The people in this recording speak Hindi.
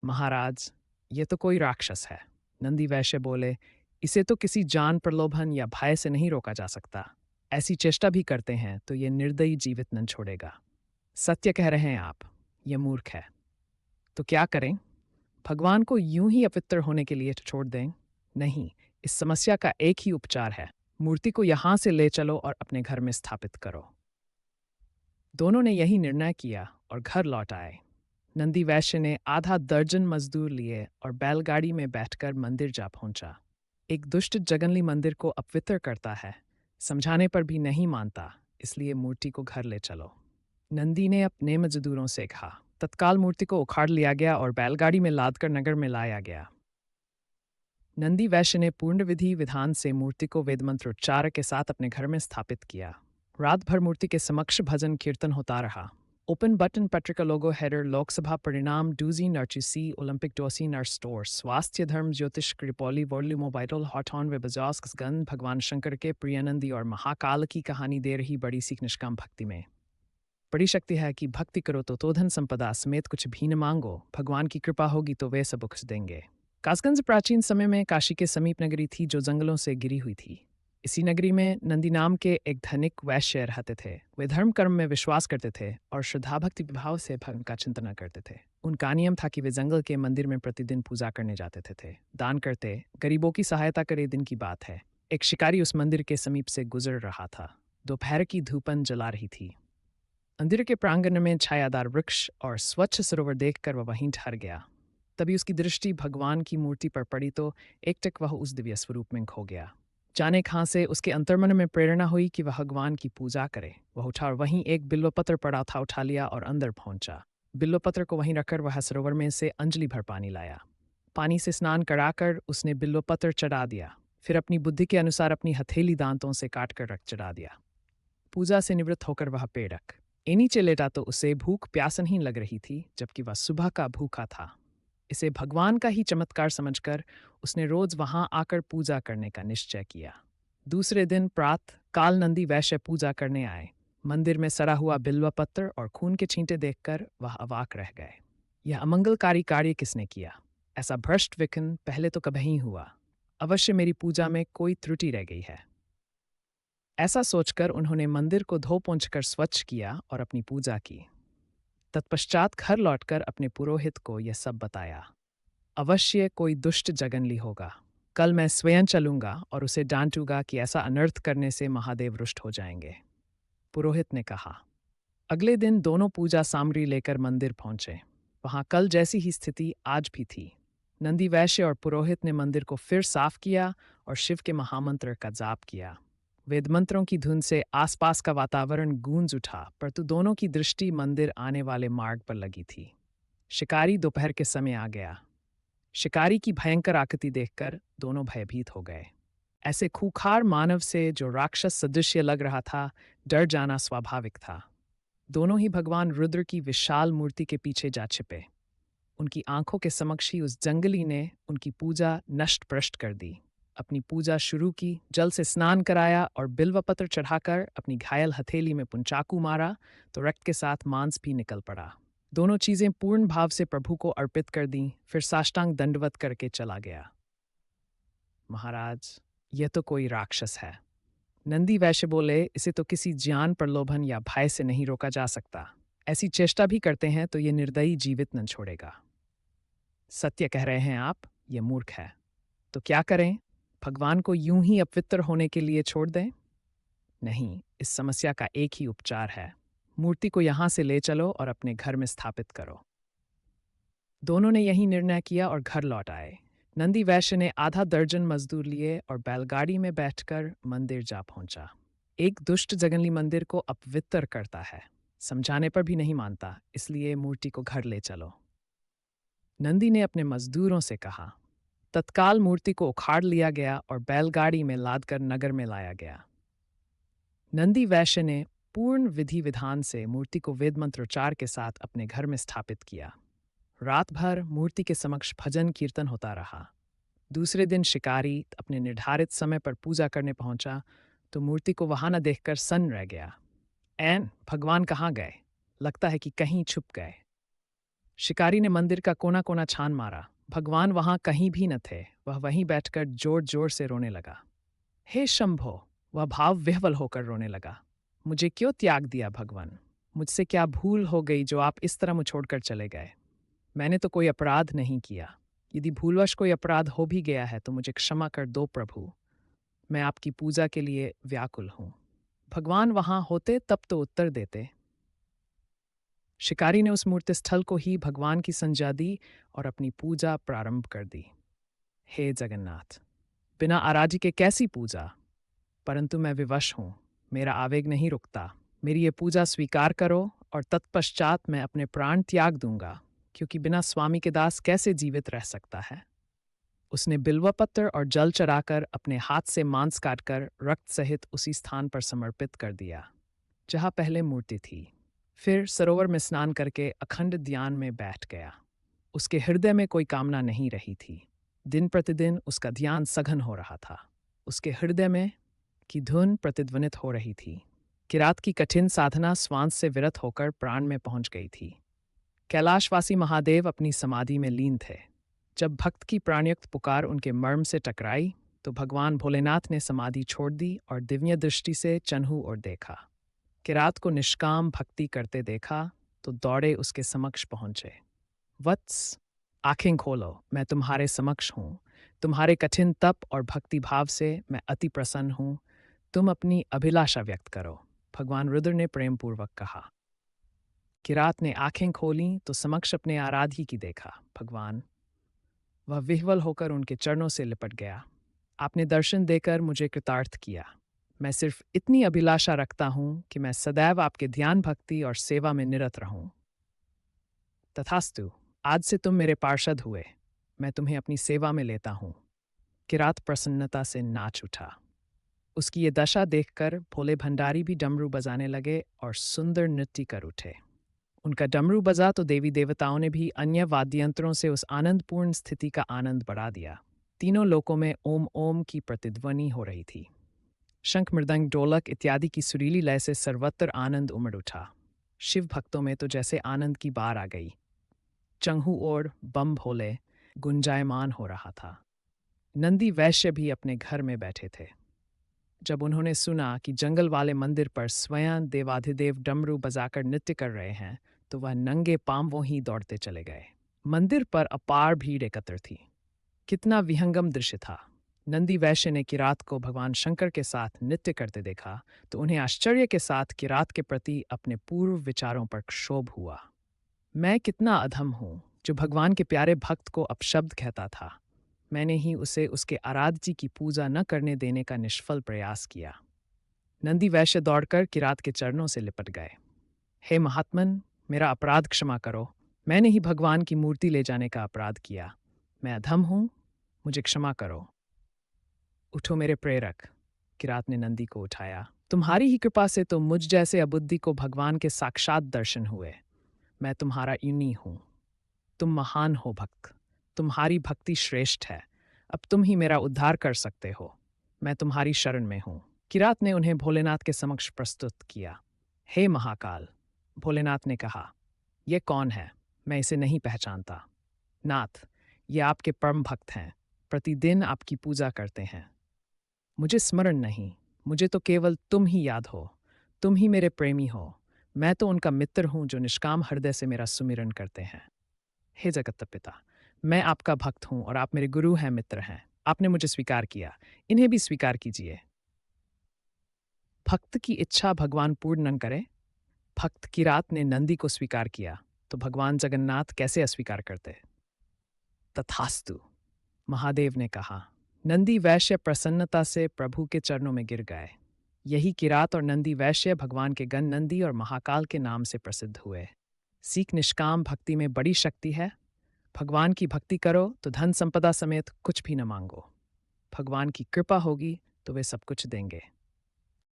महाराज, ये तो कोई राक्षस है। नंदी वैश्य बोले, इसे तो किसी जान प्रलोभन या भय से नहीं रोका जा सकता। ऐसी चेष्टा भी करते हैं तो ये निर्दयी जीवित न छोड़ेगा। सत्य कह रहे हैं आप, ये मूर्ख है। तो क्या करें? भगवान को यूं ही अपवित्र होने के लिए छोड़ दें? नहीं, इस समस्या का एक ही उपचार है। मूर्ति को यहां से ले चलो और अपने घर में स्थापित करो। दोनों ने यही निर्णय किया और घर लौट आए। नंदी वैश्य ने आधा दर्जन मजदूर लिए और बैलगाड़ी में बैठकर मंदिर जा पहुंचा। एक दुष्ट जगनली मंदिर को अपवित्र करता है, समझाने पर भी नहीं मानता, इसलिए मूर्ति को घर ले चलो। नंदी ने अपने मजदूरों से कहा। तत्काल मूर्ति को उखाड़ लिया गया और बैलगाड़ी में लादकर नगर में लाया गया। नंदी वैश्य ने पूर्ण विधि विधान से मूर्ति को वेदमंत्रोच्चार के साथ अपने घर में स्थापित किया। रात भर मूर्ति के समक्ष भजन कीर्तन होता रहा। ओपन बटन पत्रिका लोगो हेडर लोकसभा परिणाम डूजी नर्चिसी ओलंपिक डोसी नर स्टोर स्वास्थ्य धर्म ज्योतिष कृपोली वर्ली मोबाइल हॉटॉन वे बजास गंध भगवान शंकर के प्रियनंदी और महाकाल की कहानी दे रही बड़ी सीख निष्काम भक्ति में। बड़ी शक्ति है कि भक्ति करो तो धन संपदा समेत कुछ भी न मांगो, भगवान की कृपा होगी तो वे सब कुछ देंगे। कासगंज प्राचीन समय में काशी के समीप नगरी थी जो जंगलों से घिरी हुई थी। इसी नगरी में नंदी नाम के एक धनिक वैश्य रहते थे। वे धर्म कर्म में विश्वास करते थे और श्रद्धा भक्ति विभाव से भगवान का चिंतन करते थे। उनका नियम था कि वे जंगल के मंदिर में प्रतिदिन पूजा करने जाते थे, दान करते, गरीबों की सहायता करे। दिन की बात है, एक शिकारी उस मंदिर के समीप से गुजर रहा था। दोपहर की धूपन जला रही थी। मंदिर के प्रांगण में छायादार वृक्ष और स्वच्छ सरोवर देखकर वह वहीं ठहर गया। तभी उसकी दृष्टि भगवान की मूर्ति पर पड़ी तो एकटक वह उस दिव्य स्वरूप में खो गया। जाने कहाँ से उसके अंतर्मन में प्रेरणा हुई कि वह भगवान की पूजा करे। वह उठा और वहीं एक बिल्वपत्र पड़ा था, उठा लिया और अंदर पहुंचा। बिल्वपत्र को वहीं रखकर वह सरोवर में से अंजलि भर पानी लाया। पानी से स्नान कराकर उसने बिल्वपत्र चढ़ा दिया। फिर अपनी बुद्धि के अनुसार अपनी हथेली दांतों से काटकर रख चढ़ा दिया। पूजा से निवृत्त होकर वह पेड़क नीचे लेटा तो उसे भूख प्यास नहीं लग रही थी, जबकि वह सुबह का भूखा था। इसे भगवान का ही चमत्कार समझकर उसने रोज वहां आकर पूजा करने का निश्चय किया। दूसरे दिन प्रातः काल नंदी वैश्य पूजा करने आए। मंदिर में सड़ा हुआ बिल्व पत्र और खून के छींटे देखकर वह अवाक रह गए। यह अमंगलकारी कार्य किसने किया? ऐसा भ्रष्ट विघ्न पहले तो कभी हुआ। अवश्य मेरी पूजा में कोई त्रुटि रह गई है। ऐसा सोचकर उन्होंने मंदिर को धो पोंछ कर स्वच्छ किया और अपनी पूजा की। तत्पश्चात घर लौटकर अपने पुरोहित को यह सब बताया। अवश्य कोई दुष्ट जगनली होगा। कल मैं स्वयं चलूंगा और उसे डांटूंगा कि ऐसा अनर्थ करने से महादेव रुष्ट हो जाएंगे। पुरोहित ने कहा। अगले दिन दोनों पूजा सामग्री लेकर मंदिर पहुंचे। वहां कल जैसी ही स्थिति आज भी थी। नंदी वैश्य और पुरोहित ने मंदिर को फिर साफ किया और शिव के महामंत्र का जाप किया। वेदमंत्रों की धुन से आसपास का वातावरण गूंज उठा, परंतु दोनों की दृष्टि मंदिर आने वाले मार्ग पर लगी थी। शिकारी दोपहर के समय आ गया। शिकारी की भयंकर आकृति देखकर दोनों भयभीत हो गए। ऐसे खूंखार मानव से जो राक्षस सदृश्य लग रहा था, डर जाना स्वाभाविक था। दोनों ही भगवान रुद्र की विशाल मूर्ति के पीछे जा छिपे। उनकी आंखों के समक्ष ही उस जंगली ने उनकी पूजा नष्ट भ्रष्ट कर दी। अपनी पूजा शुरू की, जल से स्नान कराया और बिल्वपत्र चढ़ाकर अपनी घायल हथेली में पुंचाकू मारा तो रक्त के साथ मांस भी निकल पड़ा। दोनों चीजें पूर्ण भाव से प्रभु को अर्पित कर दी, फिर साष्टांग दंडवत करके चला गया। महाराज, यह तो कोई राक्षस है। नंदी वैश्य बोले, इसे तो किसी ज्ञान प्रलोभन या भय से नहीं रोका जा सकता। ऐसी चेष्टा भी करते हैं तो ये निर्दयी जीवित न छोड़ेगा। सत्य कह रहे हैं आप, ये मूर्ख है। तो क्या करें? भगवान को यूं ही अपवित्र होने के लिए छोड़ दें? नहीं, इस समस्या का एक ही उपचार है। मूर्ति को यहां से ले चलो और अपने घर में स्थापित करो। दोनों ने यही निर्णय किया और घर लौट आए। नंदी वैश्य ने आधा दर्जन मजदूर लिए और बैलगाड़ी में बैठकर मंदिर जा पहुंचा। एक दुष्ट जगनली मंदिर को अपवित्र करता है, समझाने पर भी नहीं मानता, इसलिए मूर्ति को घर ले चलो। नंदी ने अपने मजदूरों से कहा। तत्काल मूर्ति को उखाड़ लिया गया और बैलगाड़ी में लादकर नगर में लाया गया। नंदी वैश्य ने पूर्ण विधि विधान से मूर्ति को वेद मंत्रोच्चार के साथ अपने घर में स्थापित किया। रात भर मूर्ति के समक्ष भजन कीर्तन होता रहा। दूसरे दिन शिकारी अपने निर्धारित समय पर पूजा करने पहुंचा तो मूर्ति को वहां न देखकर सन्न रह गया। भगवान कहाँ गए? लगता है कि कहीं छुप गए। शिकारी ने मंदिर का कोना कोना छान मारा। भगवान वहां कहीं भी न थे। वह वहीं बैठकर जोर जोर से रोने लगा। हे शंभो! वह भाव विह्वल होकर रोने लगा। मुझे क्यों त्याग दिया भगवान? मुझसे क्या भूल हो गई जो आप इस तरह मुझ छोड़कर चले गए? मैंने तो कोई अपराध नहीं किया। यदि भूलवश कोई अपराध हो भी गया है तो मुझे क्षमा कर दो प्रभु। मैं आपकी पूजा के लिए व्याकुल हूं। भगवान वहां होते तब तो उत्तर देते। शिकारी ने उस मूर्ति स्थल को ही भगवान की संज्ञा दी और अपनी पूजा प्रारंभ कर दी। हे जगन्नाथ! बिना आराध्य के कैसी पूजा? परंतु मैं विवश हूं। मेरा आवेग नहीं रुकता। मेरी ये पूजा स्वीकार करो और तत्पश्चात मैं अपने प्राण त्याग दूंगा, क्योंकि बिना स्वामी के दास कैसे जीवित रह सकता है? उसने बिल्व पत्र और जल चढ़ाकर अपने हाथ से मांस काटकर रक्त सहित उसी स्थान पर समर्पित कर दिया जहां पहले मूर्ति थी। फिर सरोवर में स्नान करके अखंड ध्यान में बैठ गया। उसके हृदय में कोई कामना नहीं रही थी। दिन प्रतिदिन उसका ध्यान सघन हो रहा था। उसके हृदय में की धुन प्रतिध्वनित हो रही थी। किरात की कठिन साधना श्वास से विरत होकर प्राण में पहुंच गई थी। कैलाशवासी महादेव अपनी समाधि में लीन थे। जब भक्त की प्राणयुक्त पुकार उनके मर्म से टकराई तो भगवान भोलेनाथ ने समाधि छोड़ दी और दिव्य दृष्टि से चन्हू और देखा। किरात को निष्काम भक्ति करते देखा तो दौड़े उसके समक्ष पहुंचे। वत्स, आंखें खोलो, मैं तुम्हारे समक्ष हूं। तुम्हारे कठिन तप और भक्ति भाव से मैं अति प्रसन्न हूं। तुम अपनी अभिलाषा व्यक्त करो, भगवान रुद्र ने प्रेमपूर्वक कहा। किरात ने आंखें खोलीं तो समक्ष अपने आराध्य की देखा। भगवान! वह विह्वल होकर उनके चरणों से लिपट गया। आपने दर्शन देकर मुझे कृतार्थ किया। मैं सिर्फ इतनी अभिलाषा रखता हूं कि मैं सदैव आपके ध्यान भक्ति और सेवा में निरत रहूं। तथास्तु, आज से तुम मेरे पार्षद हुए। मैं तुम्हें अपनी सेवा में लेता हूं। किरात प्रसन्नता से नाच उठा। उसकी ये दशा देखकर भोले भंडारी भी डमरू बजाने लगे और सुंदर नृत्य कर उठे। उनका डमरू बजा तो देवी देवताओं ने भी अन्य वाद्ययंत्रों से उस आनंदपूर्ण स्थिति का आनंद बढ़ा दिया। तीनों लोकों में ओम ओम की प्रतिध्वनि हो रही थी। शंख मृदंग ढोलक इत्यादि की सुरीली लय से सर्वत्र आनंद उमड़ उठा। शिव भक्तों में तो जैसे आनंद की बार आ गई। चंहू और बम भोले गुंजायमान हो रहा था। नंदी वैश्य भी अपने घर में बैठे थे। जब उन्होंने सुना कि जंगल वाले मंदिर पर स्वयं देवाधिदेव डमरू बजाकर नृत्य कर रहे हैं तो वह नंगे पांवों ही दौड़ते चले गए। मंदिर पर अपार भीड़ एकत्र थी। कितना विहंगम दृश्य था। नंदी वैश्य ने किरात को भगवान शंकर के साथ नृत्य करते देखा तो उन्हें आश्चर्य के साथ किरात के प्रति अपने पूर्व विचारों पर क्षोभ हुआ। मैं कितना अधम हूं जो भगवान के प्यारे भक्त को अपशब्द कहता था। मैंने ही उसे उसके आराध्य जी की पूजा न करने देने का निष्फल प्रयास किया। नंदी वैश्य दौड़कर किरात के चरणों से लिपट गए। हे महात्मन, मेरा अपराध क्षमा करो। मैंने ही भगवान की मूर्ति ले जाने का अपराध किया। मैं अधम हूं, मुझे क्षमा करो। उठो मेरे प्रेरक, किरात ने नंदी को उठाया। तुम्हारी ही कृपा से तो मुझ जैसे अबुद्धि को भगवान के साक्षात दर्शन हुए। मैं तुम्हारा ऋणी हूं। तुम महान हो भक्त। तुम्हारी भक्ति श्रेष्ठ है। अब तुम ही मेरा उद्धार कर सकते हो। मैं तुम्हारी शरण में हूं। किरात ने उन्हें भोलेनाथ के समक्ष प्रस्तुत किया। हे महाकाल! भोलेनाथ ने कहा, यह कौन है? मैं इसे नहीं पहचानता। नाथ, ये आपके परम भक्त हैं। प्रतिदिन आपकी पूजा करते हैं। मुझे स्मरण नहीं। मुझे तो केवल तुम ही याद हो। तुम ही मेरे प्रेमी हो। मैं तो उनका मित्र हूं जो निष्काम हृदय से मेरा सुमिरन करते हैं। हे जगत पिता, मैं आपका भक्त हूं और आप मेरे गुरु हैं, मित्र हैं। आपने मुझे स्वीकार किया, इन्हें भी स्वीकार कीजिए। भक्त की इच्छा भगवान पूर्ण न करे। भक्त किरात ने नंदी को स्वीकार किया तो भगवान जगन्नाथ कैसे अस्वीकार करते? तथास्तु, महादेव ने कहा। नंदी वैश्य प्रसन्नता से प्रभु के चरणों में गिर गए। यही किरात और नंदी वैश्य भगवान के गण नंदी और महाकाल के नाम से प्रसिद्ध हुए। सीख निष्काम भक्ति में बड़ी शक्ति है। भगवान की भक्ति करो तो धन संपदा समेत कुछ भी न मांगो। भगवान की कृपा होगी तो वे सब कुछ देंगे।